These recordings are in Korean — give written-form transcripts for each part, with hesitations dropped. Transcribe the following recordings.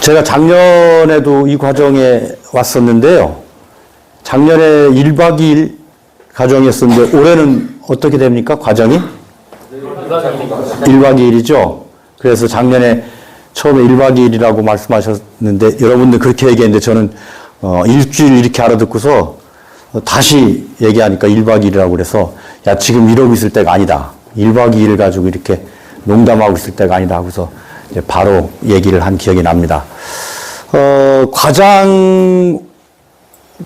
제가 작년에도 이 과정에 왔었는데요. 작년에 1박 2일 과정이었었는데 올해는 어떻게 됩니까? 과정이? 1박 2일이죠. 그래서 작년에 처음에 1박 2일이라고 말씀하셨는데 여러분들 그렇게 얘기했는데 저는 일주일 이렇게 알아듣고서 다시 얘기하니까 1박 2일이라고 그래서 야 지금 이러고 있을 때가 아니다. 1박 2일 가지고 이렇게 농담하고 있을 때가 아니다 하고서 이제 바로 얘기를 한 기억이 납니다. 과장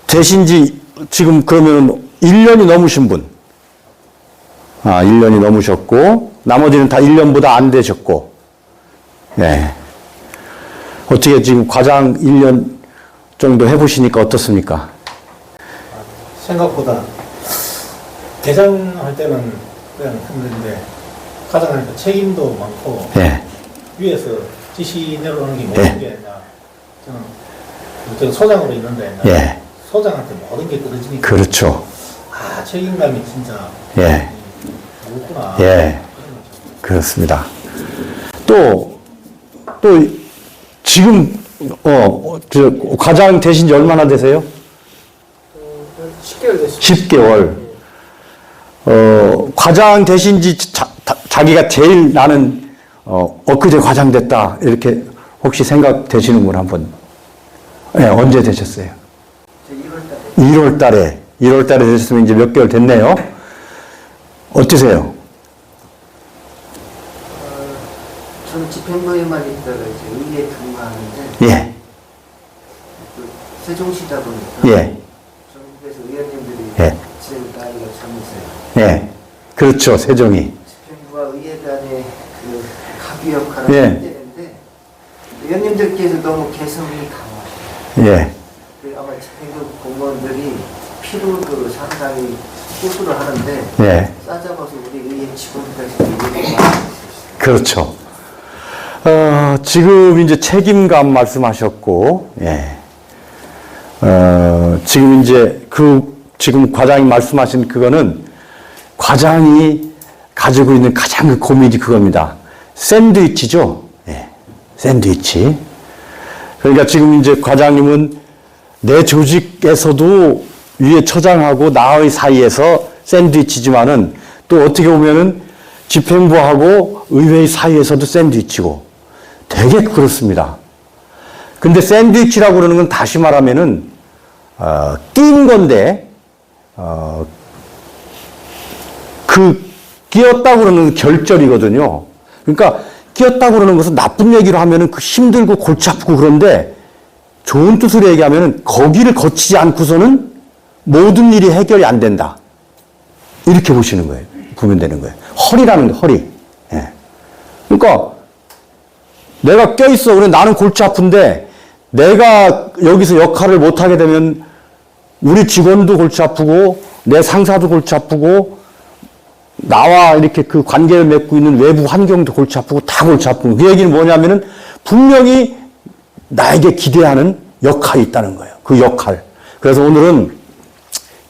되신 지 지금 그러면 1년이 넘으신 분. 1년이 넘으셨고, 나머지는 다 1년보다 안 되셨고, 네. 어떻게 지금 과장 1년 정도 해보시니까 어떻습니까? 생각보다 대장할 때는 그냥 힘든데 과장하니까 책임도 많고 네. 위에서 지시 내려오는 게 모든 게 아니라 저는 소장으로 있는데 예. 소장한테 모든 게 떨어지니까 그렇죠. 책임감이 진짜 예. 무겁구나. 예. 그렇습니다. 또 지금 저 과장 되신 지 얼마나 되세요? 10개월 됐습니다. 10개월. 과장 되신 지 자기가 제일 나는 엊그제 과장 됐다 이렇게 혹시 생각되시는 분 한번. 네, 언제 되셨어요? 1월 달에. 1월 달에 되셨으면 이제 몇 개월 됐네요. 어떠세요? 저는 집행부에만 있다가 이제 의회 근무하는데 예. 세종시다 보니까 예. 전국에서 의원님들이 예. 제일 나이가 젊으세요. 예. 그렇죠. 세종이. 집행부와 의회 간의 그 합의 역할을 예. 해야 되는데 의원님들께서 너무 개성이 강하셔요. 예. 아마 집행부 공무원들이 피로도 상당히 호소를 하는데 예. 싸잡아서 우리 의회 직원들까지 얘기를 많이 했어요. 그렇죠. 지금 이제 책임감 말씀하셨고, 예. 지금 이제 지금 과장이 말씀하신 그거는 과장이 가지고 있는 가장 큰 고민이 그겁니다. 샌드위치죠? 예. 샌드위치. 그러니까 지금 이제 과장님은 내 조직에서도 위에 처장하고 나의 사이에서 샌드위치지만은 또 어떻게 보면은 집행부하고 의회의 사이에서도 샌드위치고 되게 그렇습니다. 근데 샌드위치라고 그러는 건 다시 말하면은 낀 건데 끼었다고 그러는 결절이거든요. 그러니까 끼었다고 그러는 것은 나쁜 얘기로 하면은 힘들고 골치 아프고 그런데 좋은 뜻으로 얘기하면은 거기를 거치지 않고서는 모든 일이 해결이 안 된다. 이렇게 보시는 거예요. 보면 되는 거예요. 허리라는 거, 허리. 예. 그러니까 내가 껴있어. 그래 나는 골치 아픈데 내가 여기서 역할을 못하게 되면 우리 직원도 골치 아프고 내 상사도 골치 아프고 나와 이렇게 그 관계를 맺고 있는 외부 환경도 골치 아프고 다 골치 아프고 그 얘기는 뭐냐면은 분명히 나에게 기대하는 역할이 있다는 거예요. 그 역할. 그래서 오늘은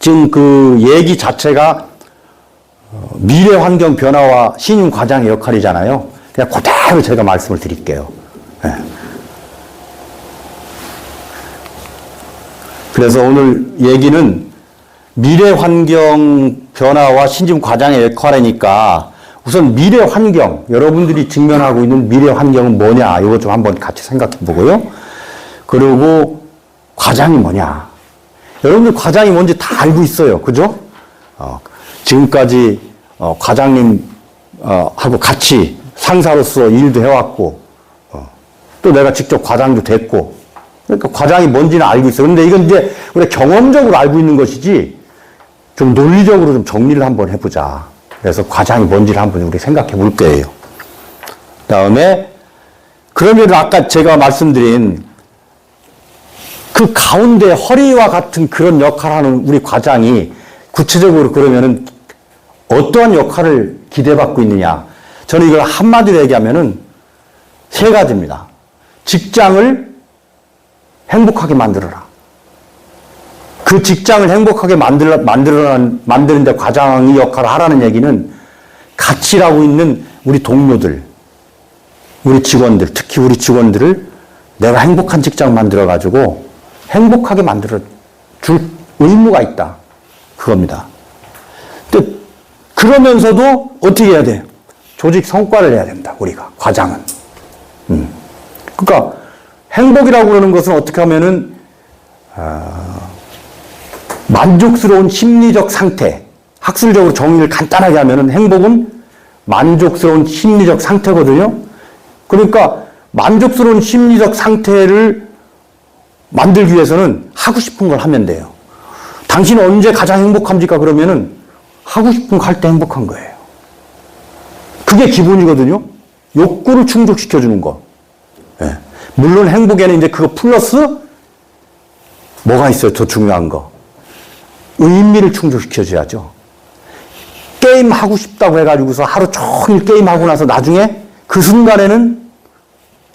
지금 그 얘기 자체가 미래 환경 변화와 신임 과장의 역할이잖아요. 그냥 그대로 제가 말씀을 드릴게요. 네. 그래서 오늘 얘기는 미래 환경 변화와 신임 과장의 역할이니까 우선 미래 환경, 여러분들이 직면하고 있는 미래 환경은 뭐냐, 이거 좀 한번 같이 생각해 보고요. 그리고 과장이 뭐냐. 여러분들 과장이 뭔지 다 알고 있어요. 그죠? 지금까지 과장님 하고 같이 상사로서 일도 해왔고 또 내가 직접 과장도 됐고 그러니까 과장이 뭔지는 알고 있어요. 그런데 이건 이제 우리가 경험적으로 알고 있는 것이지 좀 논리적으로 좀 정리를 한번 해보자. 그래서 과장이 뭔지를 한번 우리 생각해 볼 거예요. 그다음에 그러면 아까 제가 말씀드린 그 가운데 허리와 같은 그런 역할을 하는 우리 과장이 구체적으로 그러면은 어떠한 역할을 기대받고 있느냐. 저는 이걸 한마디로 얘기하면은 세 가지입니다. 직장을 행복하게 만들어라. 그 직장을 행복하게 만드는데 과장이 역할을 하라는 얘기는 같이 일하고 있는 우리 동료들, 우리 직원들, 특히 우리 직원들을 내가 행복한 직장 만들어가지고 행복하게 만들어 줄 의무가 있다. 그겁니다. 근데 그러면서도 어떻게 해야 돼요? 조직 성과를 내야 됩니다. 우리가 과장은. 그러니까 행복이라고 그러는 것은 어떻게 하면은 만족스러운 심리적 상태. 학술적으로 정의를 간단하게 하면은 행복은 만족스러운 심리적 상태거든요. 그러니까 만족스러운 심리적 상태를 만들기 위해서는 하고 싶은 걸 하면 돼요. 당신은 언제 가장 행복합니까? 그러면은 하고 싶은 거 할 때 행복한 거예요. 그게 기본이거든요. 욕구를 충족시켜주는 거. 예. 물론 행복에는 이제 그거 플러스 뭐가 있어요? 더 중요한 거. 의미를 충족시켜줘야죠. 게임 하고 싶다고 해가지고서 하루 종일 게임하고 나서 나중에 그 순간에는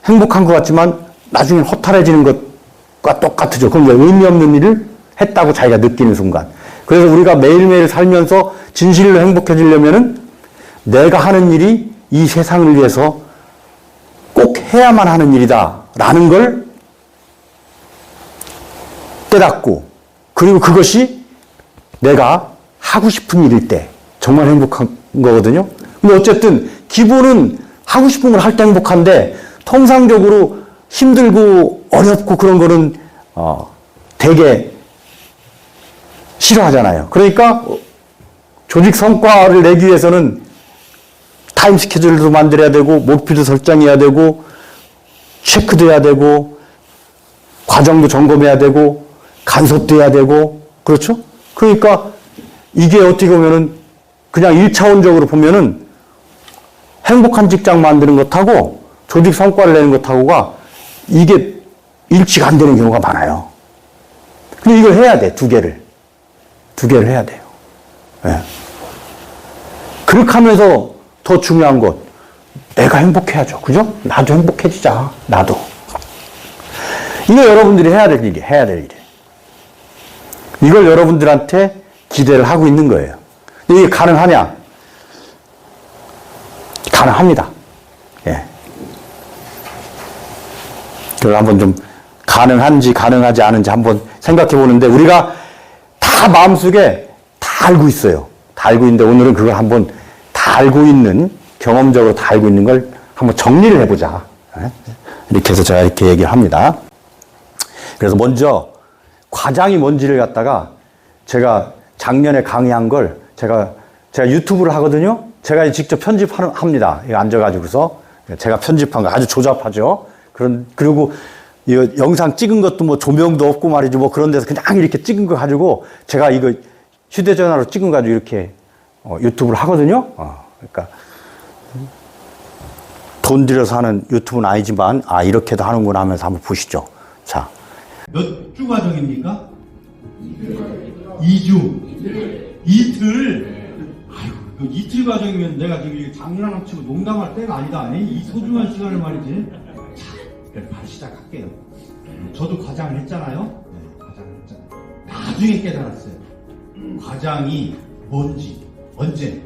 행복한 것 같지만 나중에 허탈해지는 것과 똑같죠. 그건 의미 없는 일을 했다고 자기가 느끼는 순간. 그래서 우리가 매일매일 살면서 진실로 행복해지려면은 내가 하는 일이 이 세상을 위해서 꼭 해야만 하는 일이다라는 걸 깨닫고, 그리고 그것이 내가 하고 싶은 일일 때 정말 행복한 거거든요. 근데 어쨌든 기본은 하고 싶은 걸 할 때 행복한데 통상적으로 힘들고 어렵고 그런 거는 되게 싫어하잖아요. 그러니까 조직 성과를 내기 위해서는 타임 스케줄도 만들어야 되고 목표도 설정해야 되고 체크도 해야 되고 과정도 점검해야 되고 간섭도 해야 되고 그렇죠? 그러니까 이게 어떻게 보면은 그냥 1차원적으로 보면은 행복한 직장 만드는 것하고 조직 성과를 내는 것하고가 이게 일치가 안 되는 경우가 많아요. 근데 이걸 해야 돼, 두 개를 해야 돼요. 네. 그렇게 하면서 더 중요한 것, 내가 행복해야죠. 그죠? 나도 행복해지자. 나도. 이거 여러분들이 해야 될 일이에요. 이걸 여러분들한테 기대를 하고 있는 거예요. 이게 가능하냐? 가능합니다. 예. 그걸 한번 좀 가능한지 가능하지 않은지 한번 생각해 보는데 우리가 다 마음속에 다 알고 있어요. 다 알고 있는데 오늘은 그걸 한번 다 알고 있는, 경험적으로 다 알고 있는 걸 한번 정리를 해보자. 이렇게 해서 제가 이렇게 얘기를 합니다. 그래서 먼저 과장이 뭔지를 갖다가 제가 작년에 강의한 걸 제가 유튜브를 하거든요. 제가 직접 편집합니다. 앉아가지고서 제가 편집한 거 아주 조잡하죠. 그리고 이 영상 찍은 것도 뭐 조명도 없고 말이죠. 뭐 그런 데서 그냥 이렇게 찍은 거 가지고 제가 이거 휴대전화로 찍은 거 가지고 이렇게 유튜브를 하거든요. 그러니까 돈 들여서 하는 유튜브는 아니지만 이렇게도 하는구나 하면서 한번 보시죠. 자, 몇 주 과정입니까? 2주. 이틀. 아이고, 그 이틀 과정이면 내가 지금 장난을 치고 농담할 때가 아니다. 이 소중한 시간을 말이지. 자, 바로 시작할게요. 저도 과장을 했잖아요. 네, 과장을 했잖아요. 나중에 깨달았어요. 과장이 뭔지, 언제?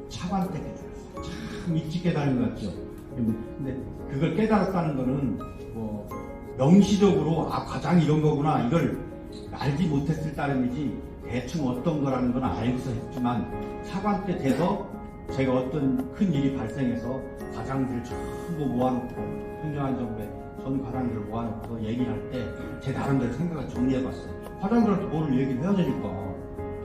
차관 때 깨달았어요. 참 일찍 깨달은 것 같죠. 근데 그걸 깨달았다는 거는 뭐 명시적으로 과장이 이런 거구나 이걸 알지 못했을 따름이지 대충 어떤 거라는 건 알고서 했지만 차관 때 돼서 제가 어떤 큰 일이 발생해서 과장들을 전부 모아놓고 행정안전부에 전 과장들을 모아놓고 얘기를 할 때 제 나름대로 생각을 정리해봤어요. 과장들한테 뭘 얘기를 해야 되니까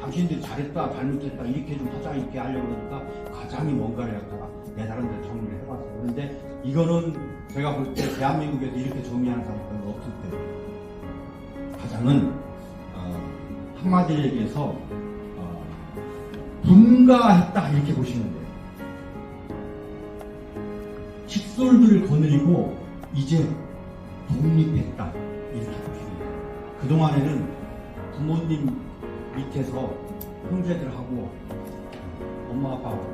당신들이 잘했다 잘못했다 이렇게 좀 하자 이렇게 하려고 그러니까 과장이 뭔가를 갖다가 내 나름대로 정리를 해봤어요. 그런데 이거는 제가 볼 때 대한민국에서 이렇게 정리하는 사람은 없을 거예요. 과장은 한마디로 얘기해서 분가했다 이렇게 보시면 돼요. 칫솔들을 거느리고 이제 독립했다 이렇게 보시면 돼요. 그동안에는 부모님 밑에서 형제들하고 엄마 아빠하고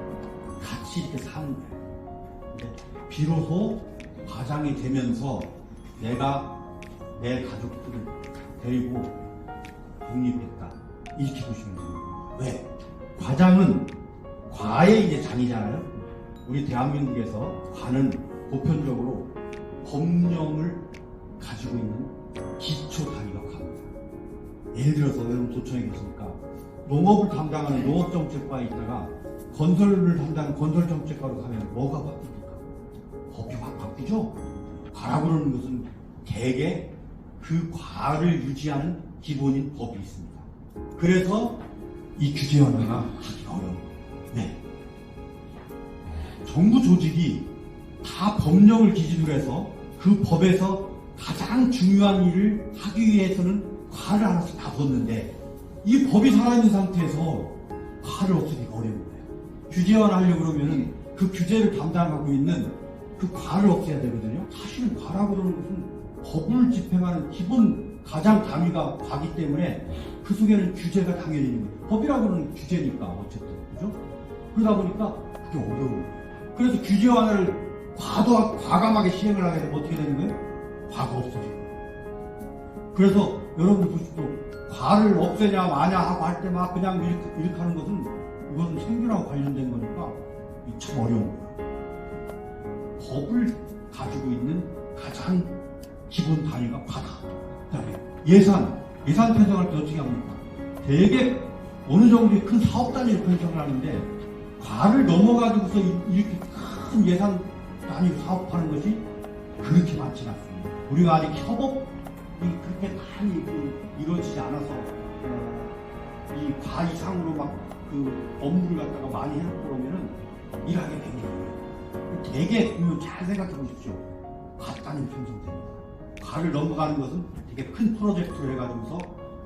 같이 이렇게 사는 거예요. 근데 비로소 과장이 되면서 내가 내 가족들을 데리고 독립했다 이렇게 보시면 됩니다. 왜? 과장은 과의 이제 장이잖아요. 우리 대한민국에서 과는 보편적으로 법령을 예를 들어서 여러분 도청에 계시니까 농업을 담당하는 농업정책과에 있다가 건설을 담당하는 건설정책과로 가면 뭐가 바뀝니까? 법이 막 바뀌죠? 과라고 그러는 것은 대개 그 과를 유지하는 기본인 법이 있습니다. 그래서 이 규제 완화가 하기 어려운 거예요. 네. 정부 조직이 다 법령을 기준으로 해서 그 법에서 가장 중요한 일을 하기 위해서는 과를 하나씩 다 뒀는데 이 법이 살아있는 상태에서 과를 없애기가 어려운 거예요. 규제 완화하려고 그러면은 그 규제를 담당하고 있는 그 과를 없애야 되거든요. 사실은 과라고 그러는 것은 법을 집행하는 기본 가장 단위가 과기 때문에 그 속에는 규제가 당연히 있는 거예요. 법이라고 하는 규제니까 어쨌든 그죠? 그러다 보니까 그게 어려운 거예요. 그래서 규제 완화를 과감하게 시행을 하게 되면 어떻게 되는 거예요? 과가 없어지는 거예요. 그래서 여러분 보십시오. 과를 없애냐 마냐 하고 할 때 막 그냥 이렇게 하는 것은 이것은 생존하고 관련된 거니까 참 어려운 거예요. 법을 가지고 있는 가장 기본 단위가 과다. 그다음에 예산 편성할 때 어떻게 합니까? 대개 어느 정도 큰 사업 단위로 편성을 하는데 과를 넘어가지고서 이렇게 큰 예산 단위로 사업하는 것이 그렇게 많지는 않습니다. 우리가 아직 협업이 그렇게 많이 이루어지지 않아서 이 과 이상으로 막 그 업무를 갖다가 많이 해놓고 그러면은 일하기 굉장히 어려워요. 되게 보면 잘 생각해 보십시오. 과 단위로 편성됩니다. 과를 넘어가는 것은 되게 큰 프로젝트를 해가지고서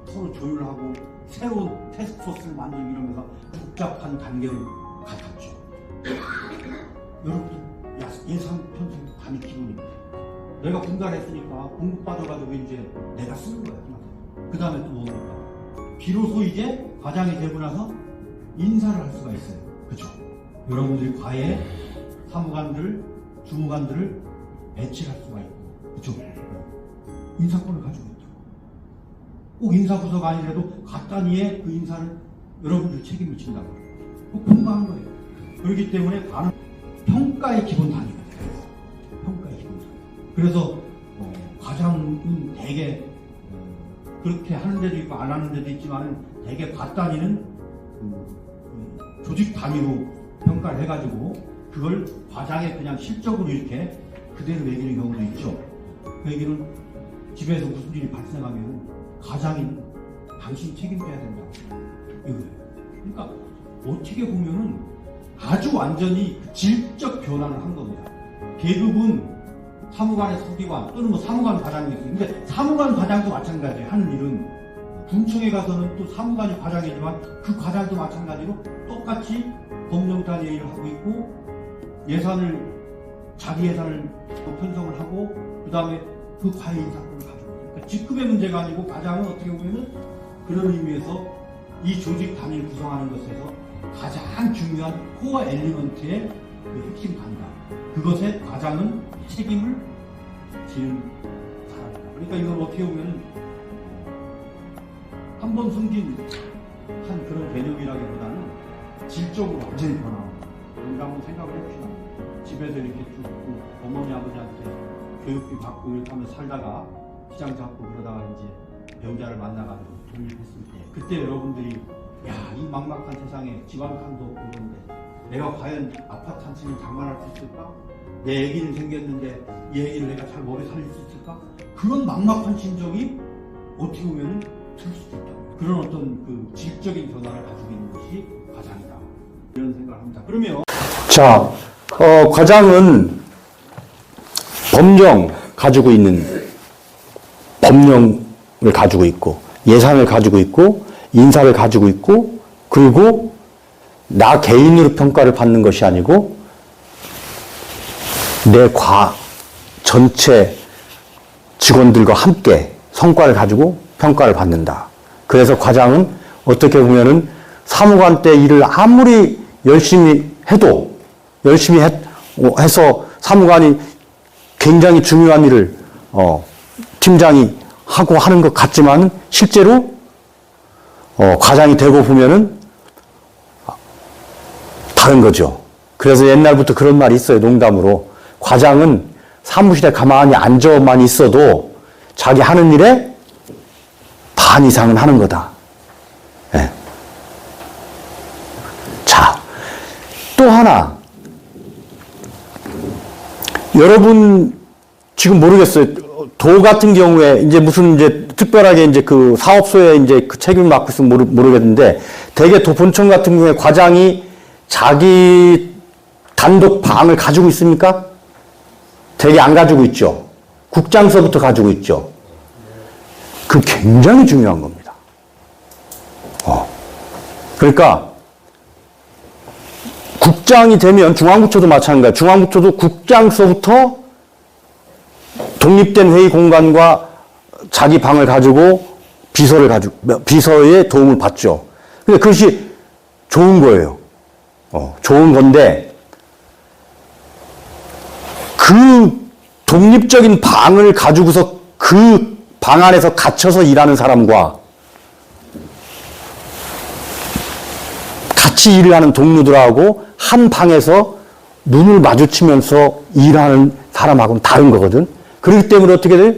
서로 조율하고 새로운 테스크포스를 만들고 이러면서 복잡한 단계를 갖췄죠. 여러분들 예산 편성 단위 기본입니다. 내가 분갈했으니까 공급 받아가지고 이제 내가 쓰는 거야. 그 다음에 또 뭡니까? 비로소 이제 과장이 되고 나서 인사를 할 수가 있어요. 그죠? 여러분들이 과에 사무관들, 주무관들을 배치할 수가 있고, 그죠? 인사권을 가지고 있죠. 꼭 인사부서가 아니라도 각 단위의 그 인사를 여러분들 책임을 진다고. 꼭 공부하는 거예요. 그렇기 때문에 과는 평가의 기본 단위가 돼요. 평가의 기본 단위. 그래서 과장은 대개 그렇게 하는 데도 있고 안 하는 데도 있지만 대개 과 단위는 조직 단위로 평가를 해가지고 그걸 과장에 그냥 실적으로 이렇게 그대로 매기는 경우도 있죠. 그 얘기는 집에서 무슨 일이 발생하면 과장인 당신이 책임져야 된다. 이거예요. 그러니까 어떻게 보면은 아주 완전히 질적 변화를 한 겁니다. 계급은 사무관의 서기관 또는 뭐 사무관 과장이 있어요. 근데 사무관 과장도 마찬가지예요. 하는 일은 군청에 가서는 또 사무관이 과장이지만 그 과장도 마찬가지로 똑같이 법령 단위의 일을 하고 있고 자기 예산을 편성을 하고 그 다음에 그 과의 인사권을 가지고 있어요. 그러니까 직급의 문제가 아니고 과장은 어떻게 보면은 그런 의미에서 이 조직 단위를 구성하는 것에서 가장 중요한 코어 엘리먼트의 그 핵심 단위다. 그것에 과장은 책임을 지는 사람이다. 그러니까 이걸 어떻게 보면은 한 번 숨긴 한 그런 개념이라기보다는 질적으로 완전히 변화합니다. 우리가 한번 생각을 해봅시다. 집에서 이렇게 쭉 어머니 아버지한테 교육비 받고 이렇게 하면서 살다가 시장 잡고 그러다가 이제 배우자를 만나가지고 독립했을 때 그때 여러분들이 야, 이 막막한 세상에 지방칸도 없고 그런데 내가 과연 아파트 한 채를 장만할 수 있을까? 내 애기는 생겼는데 이 애기를 내가 잘 먹여 살릴 수 있을까? 그런 막막한 심정이 어떻게 보면 들 수도 있다. 그런 어떤 그 질적인 변화를 가지고 있는 것이 과장이다. 이런 생각을 합니다. 그러면 자, 과장은 법령을 가지고 있고 예산을 가지고 있고 인사를 가지고 있고 그리고 나 개인으로 평가를 받는 것이 아니고 내 과 전체 직원들과 함께 성과를 가지고 평가를 받는다. 그래서 과장은 어떻게 보면은 사무관 때 일을 아무리 열심히 해도 해서 사무관이 굉장히 중요한 일을 팀장이 하고 하는 것 같지만 실제로 과장이 되고 보면은 다른 거죠. 그래서 옛날부터 그런 말이 있어요. 농담으로. 과장은 사무실에 가만히 앉아만 있어도 자기 하는 일에 다 반 이상은 하는 거다. 예. 자, 또 하나. 여러분, 지금 모르겠어요. 도 같은 경우에, 이제 무슨 이제 특별하게 이제 그 사업소에 이제 그 책임을 맡고 있으면 모르겠는데, 대개 도 본청 같은 경우에 과장이 자기 단독 방을 가지고 있습니까? 대개 안 가지고 있죠. 국장서부터 가지고 있죠. 그 굉장히 중요한 겁니다. 그러니까, 국장이 되면 중앙부처도 마찬가지예요. 중앙부처도 국장서부터 독립된 회의 공간과 자기 방을 가지고 비서의 도움을 받죠. 근데 그것이 좋은 거예요. 좋은 건데, 그 독립적인 방을 가지고서 그 방 안에서 갇혀서 일하는 사람과 같이 일을 하는 동료들하고 한 방에서 눈을 마주치면서 일하는 사람하고는 다른 거거든. 그렇기 때문에 어떻게 돼요?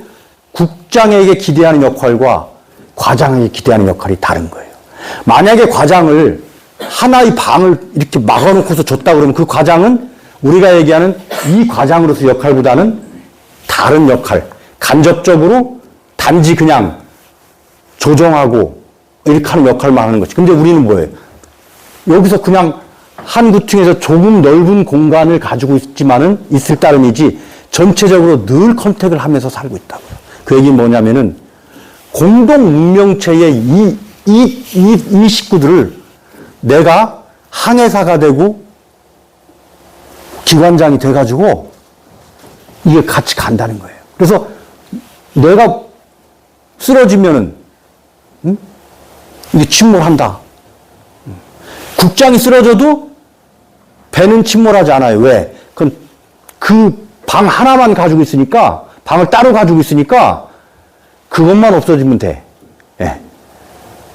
국장에게 기대하는 역할과 과장에게 기대하는 역할이 다른 거예요. 만약에 과장을 하나의 방을 이렇게 막아놓고서 줬다 그러면 그 과장은 우리가 얘기하는 이 과장으로서 역할보다는 다른 역할, 간접적으로 단지 그냥 조정하고 이렇게 하는 역할만 하는 거지. 근데 우리는 뭐예요? 여기서 그냥 한 구층에서 조금 넓은 공간을 가지고 있을 따름이지 전체적으로 늘 컨택을 하면서 살고 있다고요. 그 얘기는 뭐냐면은 공동 운명체의 이 식구들을 내가 항해사가 되고 기관장이 돼가지고 이게 같이 간다는 거예요. 그래서 내가 쓰러지면은 이게 침몰한다. 국장이 쓰러져도 배는 침몰하지 않아요. 왜? 그건 그 방 하나만 가지고 있으니까, 방을 따로 가지고 있으니까, 그것만 없어지면 돼. 예.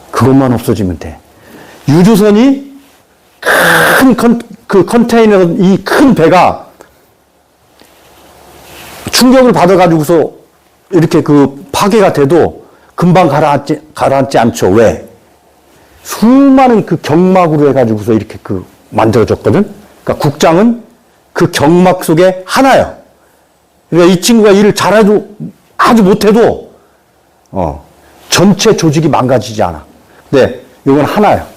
그것만 없어지면 돼. 유조선이 그 컨테이너, 이 큰 배가 충격을 받아가지고서 이렇게 그 파괴가 돼도 금방 가라앉지 않죠. 왜? 수많은 그 경막으로 해가지고서 이렇게 만들어졌거든? 그러니까 국장은 그 경막 속에 하나야. 그러니까 이 친구가 일을 잘해도, 아주 못해도, 전체 조직이 망가지지 않아. 근데 이건 하나야.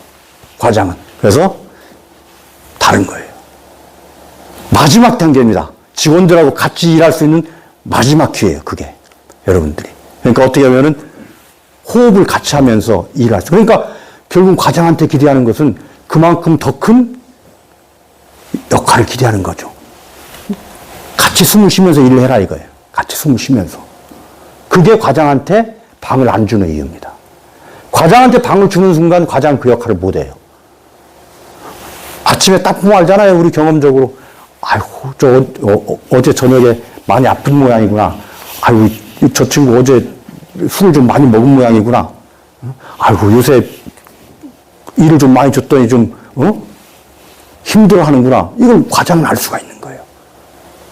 과장은. 그래서 다른 거예요. 마지막 단계입니다. 직원들하고 같이 일할 수 있는 마지막 기회예요. 그게. 여러분들이. 그러니까 어떻게 하면은 호흡을 같이 하면서 일할 수. 그러니까 결국 과장한테 기대하는 것은 그만큼 더 큰 역할을 기대하는 거죠. 같이 숨을 쉬면서 일을 해라 이거예요. 같이 숨을 쉬면서. 그게 과장한테 방을 안 주는 이유입니다. 과장한테 방을 주는 순간 과장은 그 역할을 못 해요. 아침에 딱 보면 알잖아요. 우리 경험적으로. 아이고, 어제 저녁에 많이 아픈 모양이구나. 아이고, 저 친구 어제 술을 좀 많이 먹은 모양이구나. 아이고, 요새 일을 좀 많이 줬더니 좀, 힘들어 하는구나. 이걸 과장은 알 수가 있는 거예요.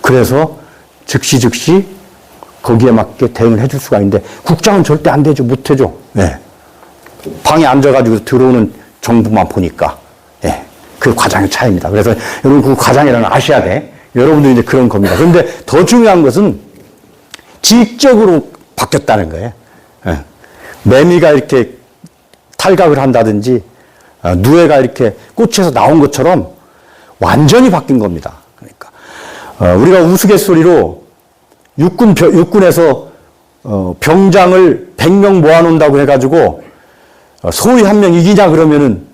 그래서 즉시 거기에 맞게 대응을 해줄 수가 있는데, 국장은 절대 안 되죠. 못 해줘. 네. 방에 앉아가지고 들어오는 정부만 보니까. 예. 그 과장의 차이입니다. 그래서 여러분 그 과장이라는 아셔야 돼. 여러분들이 이제 그런 겁니다. 그런데 더 중요한 것은 질적으로 바뀌었다는 거예요. 예. 매미가 이렇게 탈각을 한다든지, 누에가 이렇게 꽃에서 나온 것처럼 완전히 바뀐 겁니다. 그러니까, 우리가 우스갯소리로 육군에서 병장을 100명 모아놓는다고 해가지고 소위 한 명 이기냐 그러면은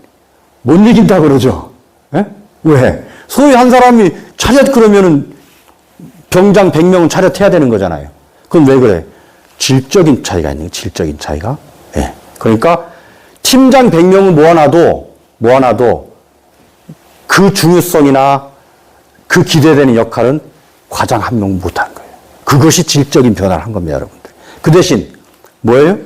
못 이긴다 그러죠. 예? 왜? 소위 한 사람이 차렷 그러면은 병장 100명은 차렷해야 되는 거잖아요. 그건 왜 그래? 질적인 차이가 있는 거예요. 질적인 차이가. 예. 그러니까 팀장 100명을 모아놔도 그 중요성이나 그 기대되는 역할은 과장 한 명 못하는 거예요. 그것이 질적인 변화를 한 겁니다, 여러분들. 그 대신 뭐예요?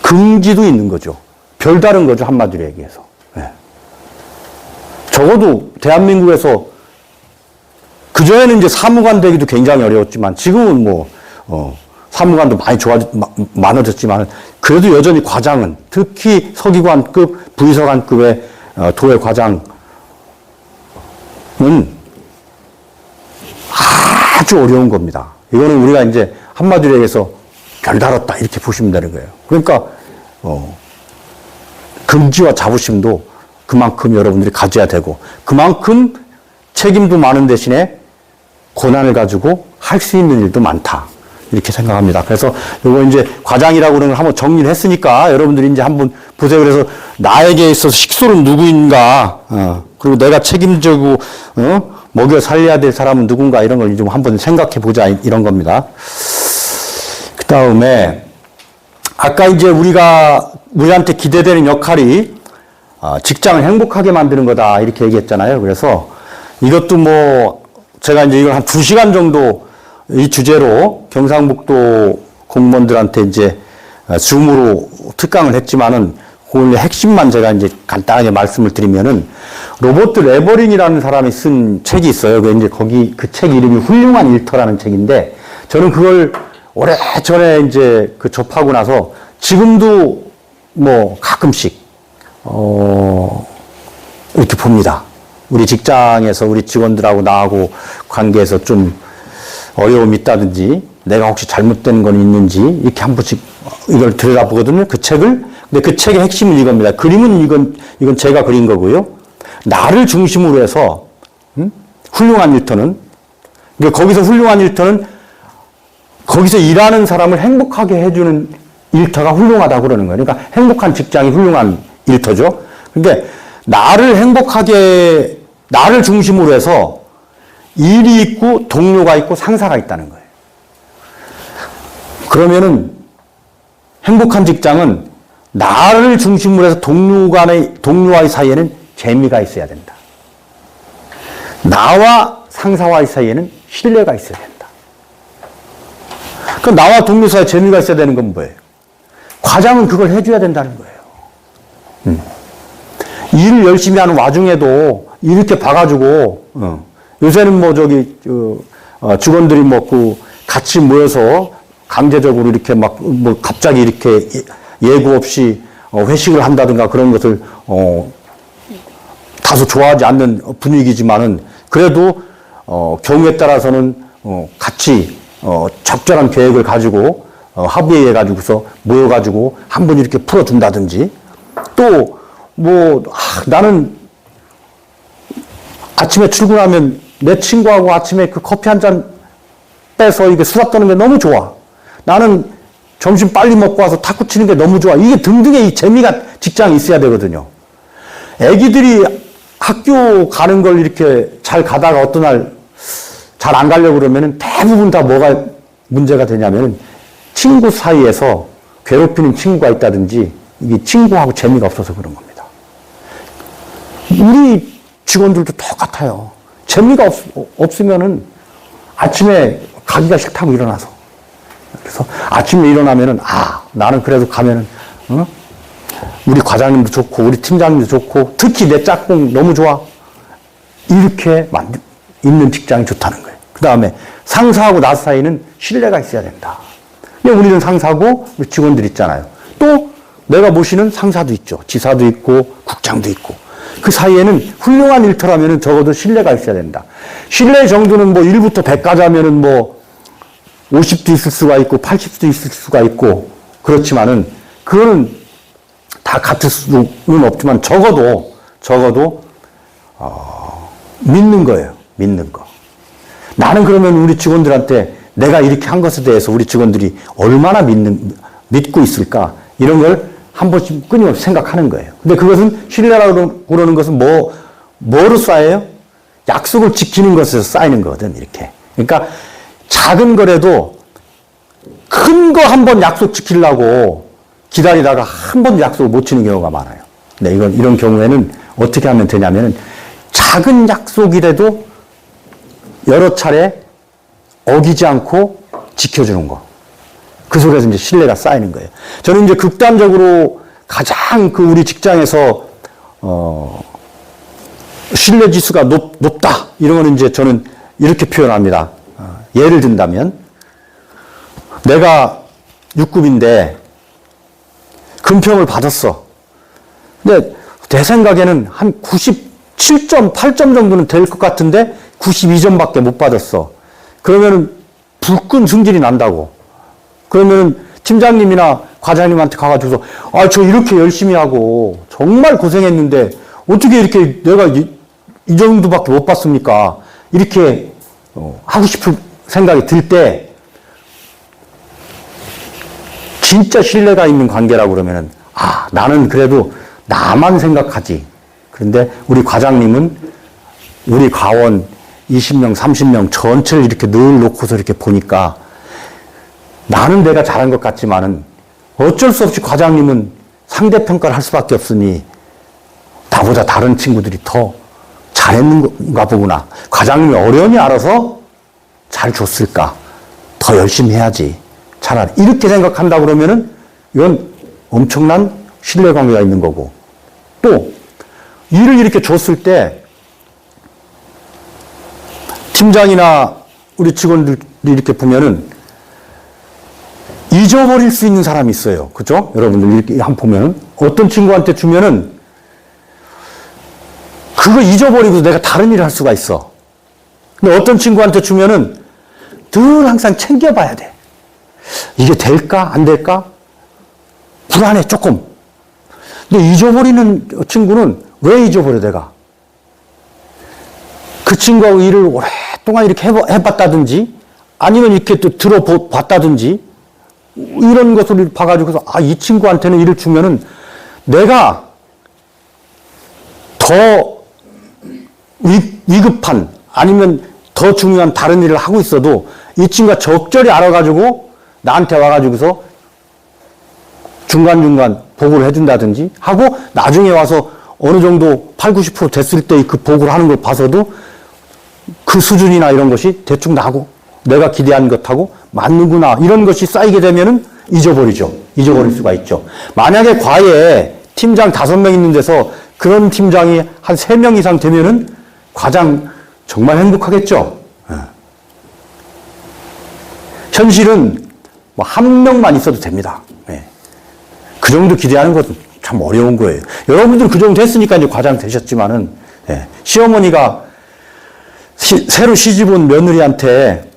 긍지도 있는 거죠. 별다른 거죠, 한마디로 얘기해서. 네. 적어도 대한민국에서 그전에는 이제 사무관 되기도 굉장히 어려웠지만 지금은 사무관도 많이 많아졌지만 그래도 여전히 과장은 특히 서기관급, 부의서관급의 도의 과장은 아주 어려운 겁니다. 이거는 우리가 이제 한마디로 얘기해서 별다랐다 이렇게 보시면 되는 거예요. 그러니까 긍지와 자부심도 그만큼 여러분들이 가져야 되고 그만큼 책임도 많은 대신에 고난을 가지고 할 수 있는 일도 많다. 이렇게 생각합니다. 그래서 이거 이제 과장이라고 그러는 걸 한번 정리를 했으니까 여러분들이 이제 한번 보세요. 그래서 나에게 있어서 식솔은 누구인가, 그리고 내가 책임지고, 먹여 살려야 될 사람은 누군가 이런 걸 좀 한번 생각해 보자 이런 겁니다. 그 다음에 아까 이제 우리한테 기대되는 역할이 직장을 행복하게 만드는 거다 이렇게 얘기했잖아요. 그래서 이것도 뭐 제가 이제 이걸 한 2시간 정도 이 주제로 경상북도 공무원들한테 이제 줌으로 특강을 했지만은 그 핵심만 제가 이제 간단하게 말씀을 드리면은 로버트 레버린이라는 사람이 쓴 책이 있어요. 그 이제 그 책 이름이 훌륭한 일터라는 책인데 저는 그걸 오래전에 이제 접하고 나서 지금도 뭐 가끔씩 이렇게 봅니다. 우리 직장에서 우리 직원들하고 나하고 관계에서 좀 어려움이 있다든지 내가 혹시 잘못된 건 있는지 이렇게 한 번씩 이걸 들여다보거든요. 그 책을. 근데 그 책의 핵심은 이겁니다. 그림은 이건 제가 그린 거고요. 나를 중심으로 해서 훌륭한 일터는 거기서 훌륭한 일터는 거기서 일하는 사람을 행복하게 해주는 일터가 훌륭하다고 그러는 거예요. 그러니까 행복한 직장이 훌륭한 일터죠. 그러니까 나를 중심으로 해서 일이 있고 동료가 있고 상사가 있다는 거예요. 그러면은 행복한 직장은 나를 중심으로 해서 동료와의 사이에는 재미가 있어야 된다. 나와 상사와의 사이에는 신뢰가 있어야 된다. 그럼 나와 동료 사이에 재미가 있어야 되는 건 뭐예요? 과장은 그걸 해줘야 된다는 거예요. 일을 열심히 하는 와중에도 이렇게 봐가지고 요새는 뭐 직원들이 같이 모여서 강제적으로 이렇게 갑자기 이렇게 예고 없이 회식을 한다든가 그런 것을 다소 좋아하지 않는 분위기지만은 그래도 경우에 따라서는 같이 적절한 계획을 가지고 합의해 가지고서 모여 가지고 한 번 이렇게 풀어준다든지 또 나는 아침에 출근하면 내 친구하고 아침에 그 커피 한 잔 빼서 이게 수다 떠는 게 너무 좋아. 나는 점심 빨리 먹고 와서 탁구 치는 게 너무 좋아. 이게 등등의 이 재미가 직장에 있어야 되거든요. 애기들이 학교 가는 걸 이렇게 잘 가다가 어떤 날 잘 안 가려고 그러면은 대부분 다 뭐가 문제가 되냐면은 친구 사이에서 괴롭히는 친구가 있다든지 이게 친구하고 재미가 없어서 그런 겁니다. 우리 직원들도 똑같아요. 재미가 없으면은 아침에 가기가 싫다고 일어나서. 그래서 아침에 일어나면은, 나는 그래도 가면은, 우리 과장님도 좋고, 우리 팀장님도 좋고, 특히 내 짝꿍 너무 좋아. 이렇게 있는 직장이 좋다는 거예요. 그 다음에 상사하고 나 사이는 신뢰가 있어야 된다. 우리는 상사고, 우리 직원들 있잖아요. 또 내가 모시는 상사도 있죠. 지사도 있고, 국장도 있고. 그 사이에는 훌륭한 일터라면은 적어도 신뢰가 있어야 된다. 신뢰 정도는 1부터 100까지 하면은 50도 있을 수가 있고, 80도 있을 수가 있고, 그렇지만은, 그거는 다 같을 수는 없지만, 적어도, 믿는 거예요. 믿는 거. 나는 그러면 우리 직원들한테 내가 이렇게 한 것에 대해서 우리 직원들이 얼마나 믿고 있을까? 이런 걸 한 번씩 끊임없이 생각하는 거예요. 근데 그것은 신뢰라고 그러는 것은 뭐로 쌓여요? 약속을 지키는 것에서 쌓이는 거거든, 이렇게. 그러니까 작은 거라도 큰 거 한 번 약속 지키려고 기다리다가 한 번 약속을 못 지키는 경우가 많아요. 근데 이런 경우에는 어떻게 하면 되냐면은 작은 약속이라도 여러 차례 어기지 않고 지켜주는 거. 그 속에서 이제 신뢰가 쌓이는 거예요. 저는 이제 극단적으로 가장 우리 직장에서, 신뢰 지수가 높다. 이런 거는 이제 저는 이렇게 표현합니다. 예를 든다면, 내가 6급인데 금평을 받았어. 근데 내 생각에는 한 97점, 8점 정도는 될 것 같은데 92점밖에 못 받았어. 그러면은 불끈 승질이 난다고. 그러면은 팀장님이나 과장님한테 가가지고서 아, 저 이렇게 열심히 하고 정말 고생했는데 어떻게 이렇게 내가 이 정도밖에 못 받습니까? 이렇게 하고 싶은 생각이 들 때 진짜 신뢰가 있는 관계라고 그러면은 아, 나는 그래도 나만 생각하지. 그런데 우리 과장님은 우리 과원 20명, 30명 전체를 이렇게 늘 놓고서 이렇게 보니까 나는 내가 잘한 것 같지만은 어쩔 수 없이 과장님은 상대평가를 할 수밖에 없으니 나보다 다른 친구들이 더 잘했는가 보구나. 과장님이 어련히 알아서 잘 줬을까. 더 열심히 해야지. 차라리. 이렇게 생각한다 그러면은 이건 엄청난 신뢰관계가 있는 거고. 또 일을 이렇게 줬을 때 팀장이나 우리 직원들이 이렇게 보면은 잊어버릴 수 있는 사람이 있어요. 그죠? 여러분들 이렇게 한번 보면은 어떤 친구한테 주면은 그거 잊어버리고 내가 다른 일을 할 수가 있어. 근데 어떤 친구한테 주면은 늘 항상 챙겨봐야 돼. 이게 될까? 안 될까? 불안해, 조금. 근데 잊어버리는 친구는 왜 잊어버려, 내가? 그 친구하고 일을 오랫동안 이렇게 해봤다든지, 아니면 이렇게 또 들어봤다든지, 이런 것을 봐가지고서, 아, 이 친구한테는 일을 주면은 내가 더 위급한, 아니면 더 중요한 다른 일을 하고 있어도 이 친구가 적절히 알아가지고 나한테 와가지고서 중간중간 보고를 해준다든지 하고 나중에 와서 어느 정도 8, 90% 됐을 때 그 보고를 하는 걸 봐서도 그 수준이나 이런 것이 대충 나고 내가 기대한 것하고 맞는구나 이런 것이 쌓이게 되면은 잊어버리죠. 잊어버릴 수가 있죠. 만약에 과외에 팀장 5명 있는 데서 그런 팀장이 한 3명 이상 되면은 과장 정말 행복하겠죠. 현실은 뭐 1명만 있어도 됩니다. 그 정도 기대하는 것은 참 어려운 거예요. 여러분들 그 정도 됐으니까 이제 과장 되셨지만은, 시어머니가 새로 시집 온 며느리한테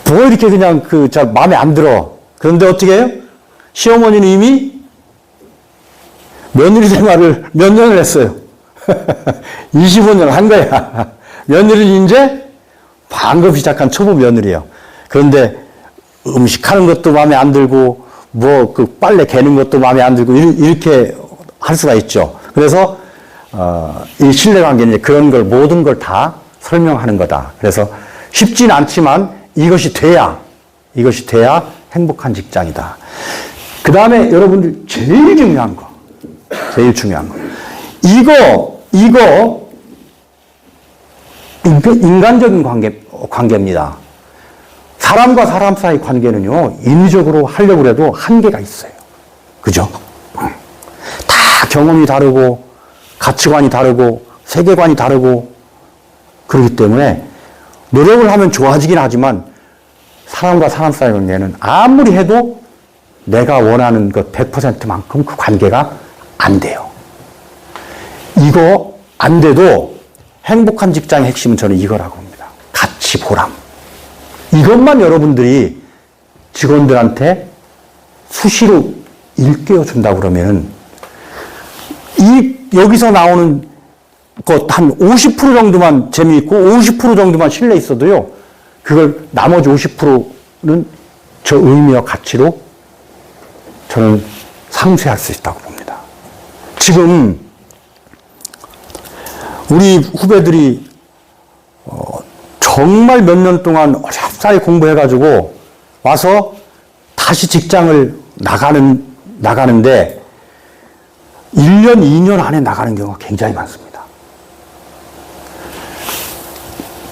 뭐 이렇게 그냥 잘 마음에 안 들어. 그런데 어떻게 해요? 시어머니는 이미 며느리 생활을 몇 년을 했어요. 25년 한 거야. 며느리는 이제 방금 시작한 초보 며느리예요. 그런데 음식 하는 것도 마음에 안 들고, 뭐, 빨래 개는 것도 마음에 안 들고, 이렇게 할 수가 있죠. 그래서, 이 신뢰관계는 그런 걸, 모든 걸 다 설명하는 거다. 그래서 쉽진 않지만 이것이 돼야 행복한 직장이다. 그 다음에 여러분들 제일 중요한 거. 이거, 인간적인 관계입니다. 사람과 사람 사이 관계는요, 인위적으로 하려고 해도 한계가 있어요. 그죠? 다 경험이 다르고, 가치관이 다르고, 세계관이 다르고, 그렇기 때문에 노력을 하면 좋아지긴 하지만, 사람과 사람 사이 관계는 아무리 해도 내가 원하는 것 100%만큼 그 관계가 안 돼요. 이거 안 돼도 행복한 직장의 핵심은 저는 이거라고 합니다. 가치, 보람. 이것만 여러분들이 직원들한테 수시로 일깨워 준다고 그러면은 여기서 나오는 것 한 50% 정도만 재미있고 50% 정도만 신뢰 있어도요. 그걸 나머지 50%는 저 의미와 가치로 저는 상쇄할 수 있다고 봅니다. 지금 우리 후배들이 정말 몇 년 동안 어렵사리 공부해가지고 와서 다시 직장을 나가는데 1년, 2년 안에 나가는 경우가 굉장히 많습니다.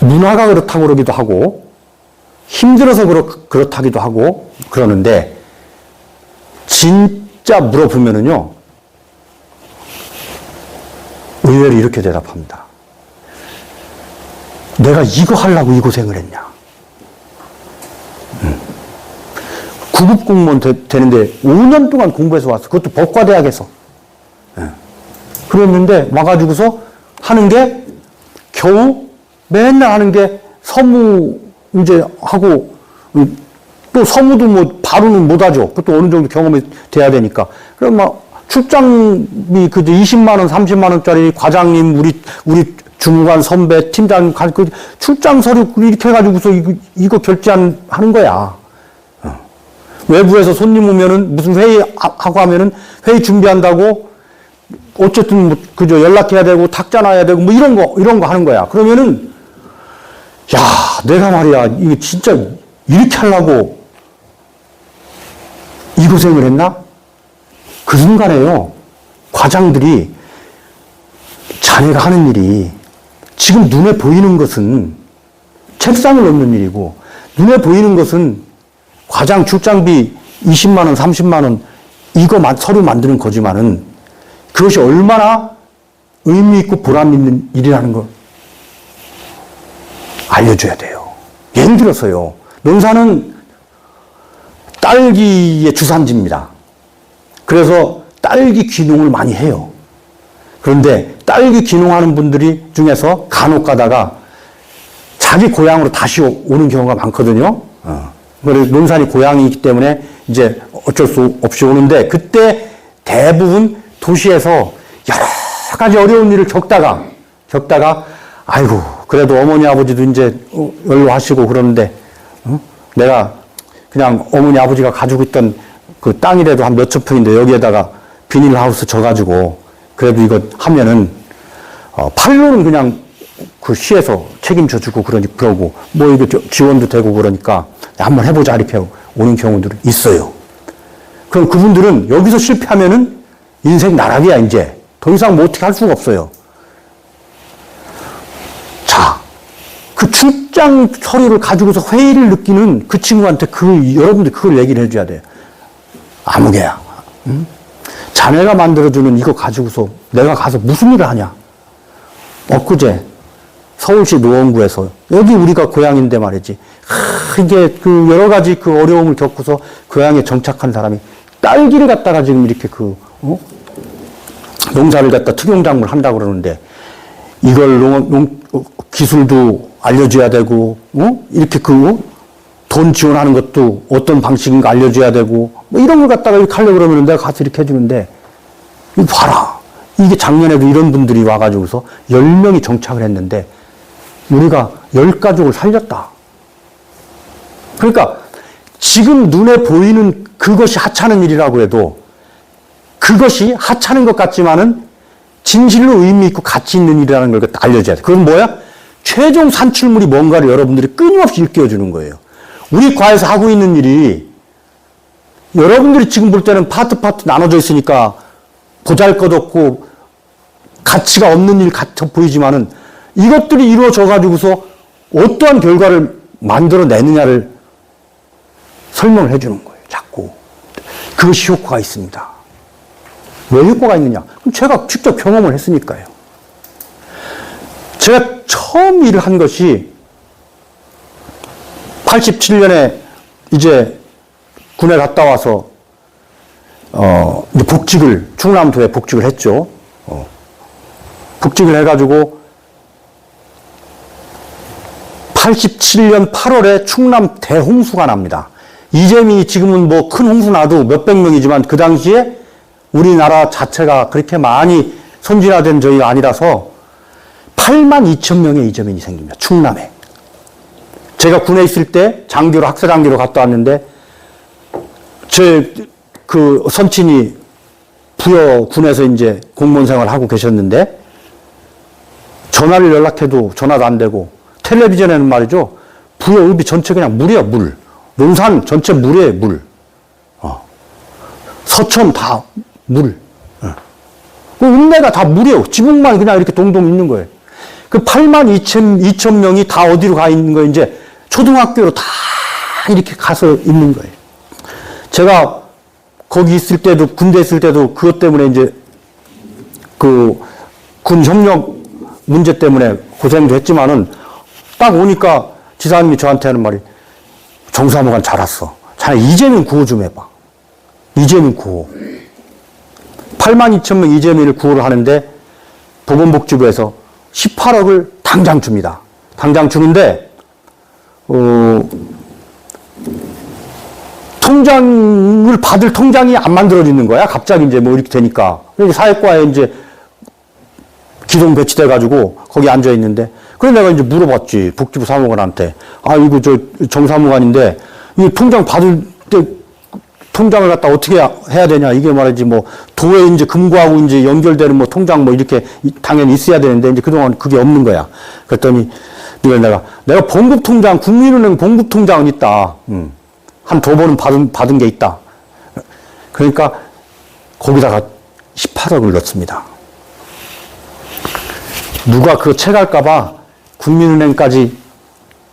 문화가 그렇다고 그러기도 하고 힘들어서 그렇다기도 하고 그러는데 진짜 물어보면은요 의외로 이렇게 대답합니다. 내가 이거 하려고 이 고생을 했냐? 구급 공무원 되는데 5년 동안 공부해서 왔어. 그것도 법과대학에서. 예. 그랬는데 와가지고서 하는 게 겨우 맨날 하는 게 서무 이제 하고 또 서무도 뭐 바로는 못 하죠. 그것도 어느 정도 경험이 돼야 되니까. 그럼 막 출장비 그저 20만 원, 30만 원짜리 과장님 우리 주무관 선배 팀장 그 출장 서류 이렇게 해가지고서 이거 결제하는 거야. 외부에서 손님 오면은 무슨 회의 하고 하면은 회의 준비한다고 어쨌든 뭐 그저 연락해야 되고 탁자 놔야 되고 뭐 이런 거 하는 거야. 그러면은 야, 내가 말이야 이게 진짜 이렇게 하려고 이 고생을 했나? 그 순간에요. 과장들이 자네가 하는 일이 지금 눈에 보이는 것은 책상을 넘는 일이고 눈에 보이는 것은 과장 출장비 20만 원, 30만 원 이거 서류 만드는 거지만은 그것이 얼마나 의미 있고 보람 있는 일이라는 걸 알려줘야 돼요. 예를 들어서요. 농사는 딸기의 주산지입니다. 그래서 딸기 귀농을 많이 해요. 그런데 딸기 귀농하는 분들이 중에서 간혹 가다가 자기 고향으로 다시 오는 경우가 많거든요. 그래서 논산이 고향이기 때문에 이제 어쩔 수 없이 오는데 그때 대부분 도시에서 여러 가지 어려운 일을 겪다가 아이고 그래도 어머니 아버지도 이제 연로하시고 그러는데 내가 그냥 어머니 아버지가 가지고 있던 그 땅이라도 한 몇천 평인데 여기에다가 비닐하우스 져가지고 그래도 이거 하면은 팔로는 그냥 그 시에서 책임져 주고 그러고 뭐 이거 지원도 되고 그러니까 한번 해보자 이렇게 오는 경우들이 있어요. 그럼 그분들은 여기서 실패하면은 인생 나락이야 이제 더 이상 뭐 어떻게 할 수가 없어요. 자, 그 출장 서류를 가지고서 회의를 느끼는 그 친구한테 여러분들 그걸 얘기를 해줘야 돼요. 아무개야. 응? 자네가 만들어주는 이거 가지고서 내가 가서 무슨 일을 하냐. 엊그제 서울시 노원구에서 여기 우리가 고향인데 말이지. 이게 그 여러 가지 그 어려움을 겪고서 고향에 정착한 사람이 딸기를 갖다가 지금 이렇게 농사를 갖다 특용작물 한다고 그러는데 이걸 기술도 알려줘야 되고, 이렇게 돈 지원하는 것도 어떤 방식인가 알려줘야 되고, 뭐 이런 걸 갖다가 이렇게 하려고 그러면 내가 가서 이렇게 해주는데, 이거 봐라. 이게 작년에도 이런 분들이 와가지고서 10명이 정착을 했는데, 우리가 10가족을 살렸다. 그러니까, 지금 눈에 보이는 그것이 하찮은 일이라고 해도, 그것이 하찮은 것 같지만은, 진실로 의미 있고 가치 있는 일이라는 걸 알려줘야 돼. 그건 뭐야? 최종 산출물이 뭔가를 여러분들이 끊임없이 일깨워주는 거예요. 우리 과에서 하고 있는 일이 여러분들이 지금 볼 때는 파트 나눠져 있으니까 보잘것없고 가치가 없는 일 같아 보이지만은 이것들이 이루어져 가지고서 어떠한 결과를 만들어내느냐를 설명을 해주는 거예요. 자꾸. 그것이 효과가 있습니다. 왜 효과가 있느냐? 그럼 제가 직접 경험을 했으니까요. 제가 처음 일을 한 것이 87년에 이제 군에 갔다 와서 복직을 충남도에 복직을 했죠. 복직을 해가지고 87년 8월에 충남 대홍수가 납니다. 이재민이 지금은 뭐 큰 홍수 나도 몇백 명이지만 그 당시에 우리나라 자체가 그렇게 많이 선진화된 저희가 아니라서 8만 2천 명의 이재민이 생깁니다. 충남에. 제가 군에 있을 때 장교로 학사장교로 갔다 왔는데 제 그 선친이 부여 군에서 이제 공무원 생활을 하고 계셨는데 전화를 연락해도 전화도 안 되고 텔레비전에는 말이죠. 부여 읍이 전체 그냥 물이야 물. 논산 전체 물이에요 물. 서천 다 물. 읍내가 다 물이에요. 지붕만 그냥 이렇게 동동 있는 거예요. 그 8만 2천 명이 다 어디로 가 있는 거예요? 이제 초등학교로 다 이렇게 가서 있는 거예요. 제가 거기 있을 때도, 군대 있을 때도 그것 때문에 이제 그 군 협력 문제 때문에 고생도 했지만은 딱 오니까 지사님이 저한테 하는 말이 정사무관 잘 왔어. 자네 이재명 구호 좀 해봐. 이재명 구호. 8만 2천 명 이재명을 구호를 하는데 보건복지부에서 18억을 당장 줍니다. 당장 주는데 통장을 받을 통장이 안 만들어지는 거야. 갑자기 이제 뭐 이렇게 되니까. 사회과에 이제 기동 배치돼가지고 거기 앉아 있는데, 그래 내가 이제 물어봤지. 복지부 사무관한테. 아, 이거 저 정사무관인데, 이 통장 받을 때 통장을 갖다 어떻게 해야 되냐. 이게 말이지 뭐 도에 이제 금고하고 이제 연결되는 뭐 통장 뭐 이렇게 당연히 있어야 되는데, 이제 그동안 그게 없는 거야. 그랬더니 이걸 내가 봉급통장, 국민은행 봉급통장은 있다. 한 2번은 받은 게 있다. 그러니까 거기다가 18억을 넣습니다. 누가 그거 채갈까봐 국민은행까지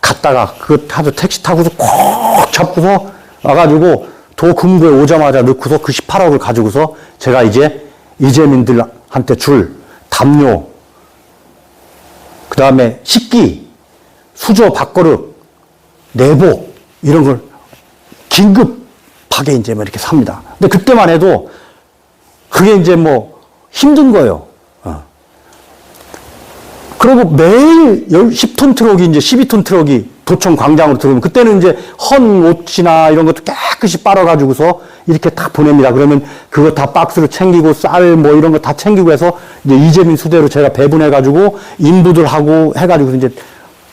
갔다가 그거 하도 택시 타고서 꼭 잡고서 와가지고 도금고에 오자마자 넣고서 그 18억을 가지고서 제가 이제 이재민들한테 줄 담요, 그 다음에 식기, 수저, 밥그릇, 내복 이런 걸 긴급하게 이제 뭐 이렇게 삽니다. 근데 그때만 해도 그게 이제 뭐 힘든 거예요. 그리고 매일 10톤 트럭이 이제 12톤 트럭이 도청 광장으로 들어오면 그때는 이제 헌 옷이나 이런 것도 깨끗이 빨아가지고서 이렇게 다 보냅니다. 그러면 그거 다 박스로 챙기고 쌀 뭐 이런 거 다 챙기고 해서 이제 이재민 수대로 제가 배분해가지고 인부들하고 해가지고 이제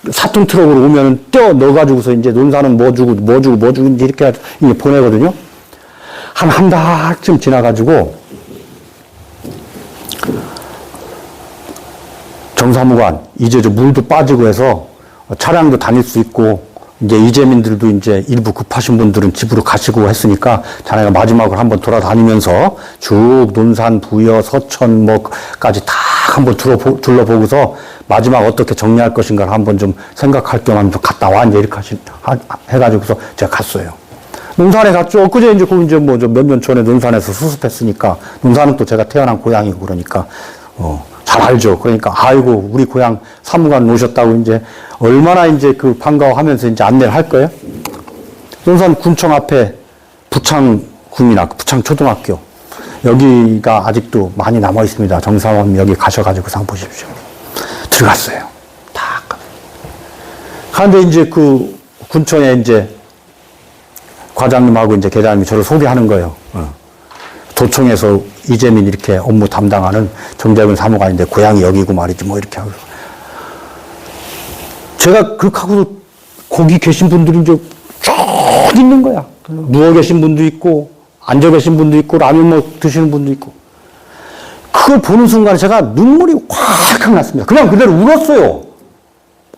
4톤 트럭으로 오면 떼어 넣어가지고서 이제 논사는 뭐 주고 이제 이렇게 보내거든요. 한 달쯤 지나가지고 정사무관, 이제 저 물도 빠지고 해서 차량도 다닐 수 있고, 이제 이재민들도 이제 일부 급하신 분들은 집으로 가시고 했으니까 자네가 마지막으로 한번 돌아다니면서 쭉 논산, 부여, 서천 뭐까지 다 한번 둘러보고서 마지막 어떻게 정리할 것인가를 한번 좀 생각할 겸 하면서 갔다 와. 이제 이렇게 해가지고서 제가 갔어요. 논산에 갔죠. 엊그제 이제 그 이제 뭐 몇 년 전에 논산에서 수습했으니까, 논산은 또 제가 태어난 고향이고 그러니까, 잘 알죠. 그러니까, 아이고, 우리 고향 사무관 오셨다고 이제 얼마나 이제 그 반가워하면서 이제 안내를 할 거예요. 논산 군청 앞에 부창국민학교, 부창초등학교. 여기가 아직도 많이 남아 있습니다. 정사원 여기 가셔가지고 상 보십시오. 들어갔어요. 다. 그런데 이제 그 군청에 이제 과장님하고 이제 계장님이 저를 소개하는 거예요. 도청에서 이재민 이렇게 업무 담당하는 정재근 사무관인데 고향이 여기고 말이지 뭐 이렇게 하고. 제가 그렇게 하고 거기 계신 분들이 이제 쭉 있는 거야. 누워 계신 분도 있고, 앉아 계신 분도 있고, 라면 뭐 드시는 분도 있고. 그걸 보는 순간에 제가 눈물이 확 났습니다. 그냥 그대로 울었어요.